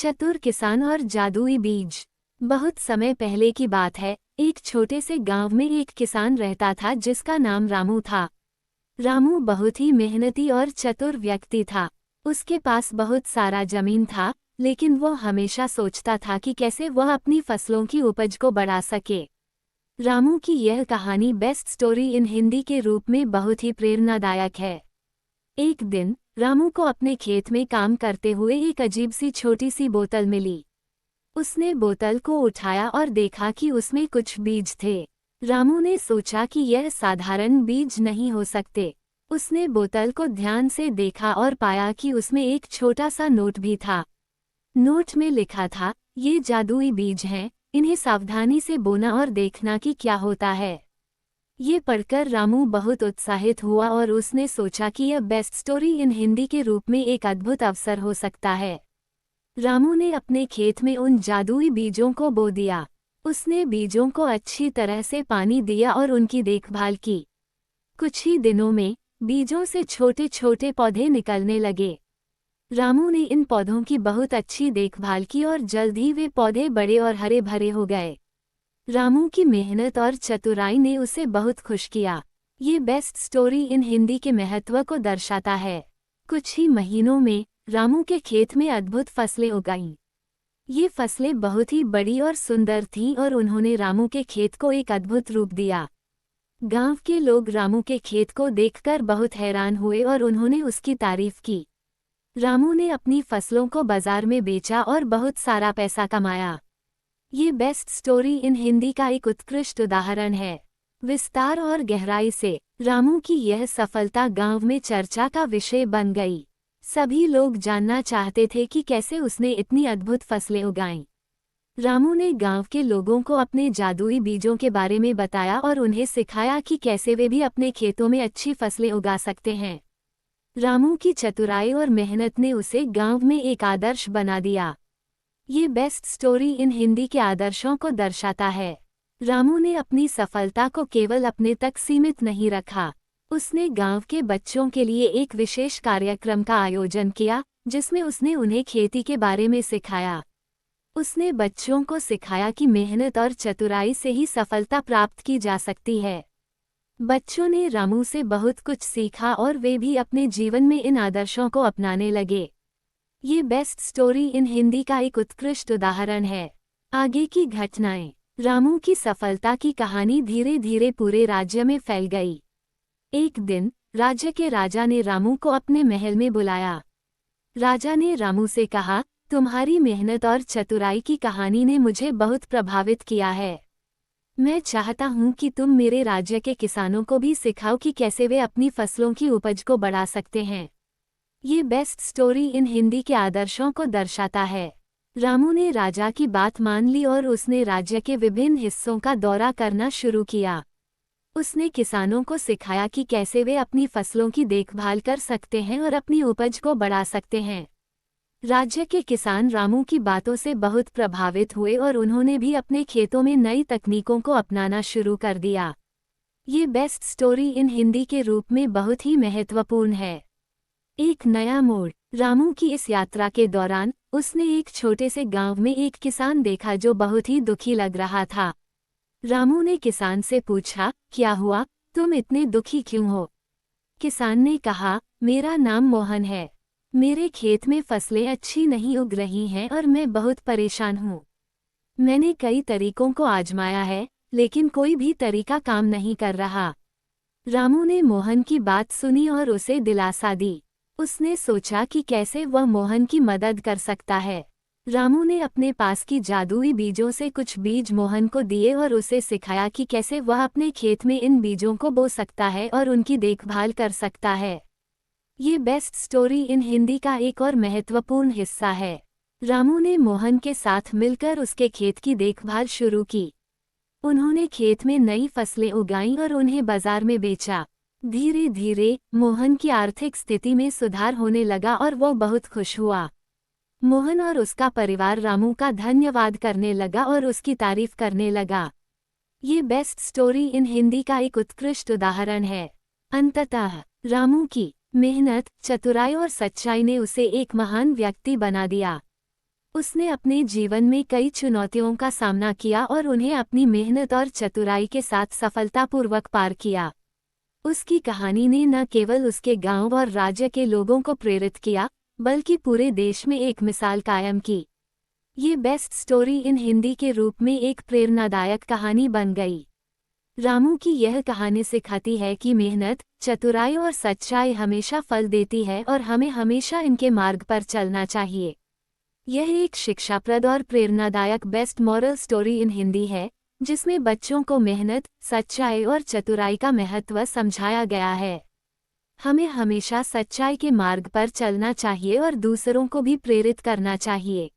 चतुर किसान और जादुई बीज। बहुत समय पहले की बात है। एक छोटे से गांव में एक किसान रहता था जिसका नाम रामू था। रामू बहुत ही मेहनती और चतुर व्यक्ति था। उसके पास बहुत सारा जमीन था, लेकिन वो हमेशा सोचता था कि कैसे वह अपनी फसलों की उपज को बढ़ा सके। रामू की यह कहानी बेस्ट स्टोरी इन हिंदी के रूप में बहुत ही प्रेरणादायक है। एक दिन रामू को अपने खेत में काम करते हुए एक अजीब सी छोटी सी बोतल मिली। उसने बोतल को उठाया और देखा कि उसमें कुछ बीज थे। रामू ने सोचा कि यह साधारण बीज नहीं हो सकते। उसने बोतल को ध्यान से देखा और पाया कि उसमें एक छोटा सा नोट भी था। नोट में लिखा था, ये जादुई बीज हैं, इन्हें सावधानी से बोना और देखना कि क्या होता है। ये पढ़कर रामू बहुत उत्साहित हुआ और उसने सोचा कि यह बेस्ट स्टोरी इन हिंदी के रूप में एक अद्भुत अवसर हो सकता है। रामू ने अपने खेत में उन जादुई बीजों को बो दिया। उसने बीजों को अच्छी तरह से पानी दिया और उनकी देखभाल की। कुछ ही दिनों में बीजों से छोटे छोटे पौधे निकलने लगे। रामू ने इन पौधों की बहुत अच्छी देखभाल की और जल्द ही वे पौधे बड़े और हरे भरे हो गए। रामू की मेहनत और चतुराई ने उसे बहुत खुश किया। ये बेस्ट स्टोरी इन हिंदी के महत्व को दर्शाता है। कुछ ही महीनों में रामू के खेत में अद्भुत फसलें उगाईं। ये फसलें बहुत ही बड़ी और सुंदर थीं और उन्होंने रामू के खेत को एक अद्भुत रूप दिया। गांव के लोग रामू के खेत को देखकर बहुत हैरान हुए और उन्होंने उसकी तारीफ की। रामू ने अपनी फसलों को बाजार में बेचा और बहुत सारा पैसा कमाया। ये बेस्ट स्टोरी इन हिंदी का एक उत्कृष्ट उदाहरण है। विस्तार और गहराई से रामू की यह सफलता गांव में चर्चा का विषय बन गई। सभी लोग जानना चाहते थे कि कैसे उसने इतनी अद्भुत फसलें उगाईं। रामू ने गांव के लोगों को अपने जादुई बीजों के बारे में बताया और उन्हें सिखाया कि कैसे वे भी अपने खेतों में अच्छी फसलें उगा सकते हैं। रामू की चतुराई और मेहनत ने उसे गांव में एक आदर्श बना दिया। ये बेस्ट स्टोरी इन हिंदी के आदर्शों को दर्शाता है। रामू ने अपनी सफलता को केवल अपने तक सीमित नहीं रखा। उसने गांव के बच्चों के लिए एक विशेष कार्यक्रम का आयोजन किया, जिसमें उसने उन्हें खेती के बारे में सिखाया। उसने बच्चों को सिखाया कि मेहनत और चतुराई से ही सफलता प्राप्त की जा सकती है। बच्चों ने रामू से बहुत कुछ सीखा और वे भी अपने जीवन में इन आदर्शों को अपनाने लगे। ये बेस्ट स्टोरी इन हिंदी का एक उत्कृष्ट उदाहरण है। आगे की घटनाएं। रामू की सफलता की कहानी धीरे धीरे पूरे राज्य में फैल गई। एक दिन राज्य के राजा ने रामू को अपने महल में बुलाया। राजा ने रामू से कहा, तुम्हारी मेहनत और चतुराई की कहानी ने मुझे बहुत प्रभावित किया है। मैं चाहता हूँ कि तुम मेरे राज्य के किसानों को भी सिखाओ कि कैसे वे अपनी फसलों की उपज को बढ़ा सकते हैं। ये बेस्ट स्टोरी इन हिंदी के आदर्शों को दर्शाता है। रामू ने राजा की बात मान ली और उसने राज्य के विभिन्न हिस्सों का दौरा करना शुरू किया। उसने किसानों को सिखाया कि कैसे वे अपनी फसलों की देखभाल कर सकते हैं और अपनी उपज को बढ़ा सकते हैं। राज्य के किसान रामू की बातों से बहुत प्रभावित हुए और उन्होंने भी अपने खेतों में नई तकनीकों को अपनाना शुरू कर दिया। ये बेस्ट स्टोरी इन हिंदी के रूप में बहुत ही महत्वपूर्ण है। एक नया मोड़। रामू की इस यात्रा के दौरान उसने एक छोटे से गांव में एक किसान देखा जो बहुत ही दुखी लग रहा था। रामू ने किसान से पूछा, क्या हुआ, तुम इतने दुखी क्यों हो? किसान ने कहा, मेरा नाम मोहन है। मेरे खेत में फसलें अच्छी नहीं उग रही हैं और मैं बहुत परेशान हूँ। मैंने कई तरीकों को आजमाया है, लेकिन कोई भी तरीका काम नहीं कर रहा। रामू ने मोहन की बात सुनी और उसे दिलासा दी। उसने सोचा कि कैसे वह मोहन की मदद कर सकता है। रामू ने अपने पास की जादुई बीजों से कुछ बीज मोहन को दिए और उसे सिखाया कि कैसे वह अपने खेत में इन बीजों को बो सकता है और उनकी देखभाल कर सकता है। ये बेस्ट स्टोरी इन हिंदी का एक और महत्वपूर्ण हिस्सा है। रामू ने मोहन के साथ मिलकर उसके खेत की देखभाल शुरू की। उन्होंने खेत में नई फसलें उगाईं और उन्हें बाजार में बेचा। धीरे धीरे मोहन की आर्थिक स्थिति में सुधार होने लगा और वो बहुत खुश हुआ। मोहन और उसका परिवार रामू का धन्यवाद करने लगा और उसकी तारीफ करने लगा। ये बेस्ट स्टोरी इन हिंदी का एक उत्कृष्ट उदाहरण है। अंततः रामू की मेहनत, चतुराई और सच्चाई ने उसे एक महान व्यक्ति बना दिया। उसने अपने जीवन में कई चुनौतियों का सामना किया और उन्हें अपनी मेहनत और चतुराई के साथ सफलतापूर्वक पार किया। उसकी कहानी ने न केवल उसके गांव और राज्य के लोगों को प्रेरित किया, बल्कि पूरे देश में एक मिसाल कायम की। ये बेस्ट स्टोरी इन हिंदी के रूप में एक प्रेरणादायक कहानी बन गई। रामू की यह कहानी सिखाती है कि मेहनत, चतुराई और सच्चाई हमेशा फल देती है और हमें हमेशा इनके मार्ग पर चलना चाहिए। यह एक शिक्षाप्रद और प्रेरणादायक best moral story in Hindi है, जिसमें बच्चों को मेहनत, सच्चाई और चतुराई का महत्व समझाया गया है। हमें हमेशा सच्चाई के मार्ग पर चलना चाहिए और दूसरों को भी प्रेरित करना चाहिए।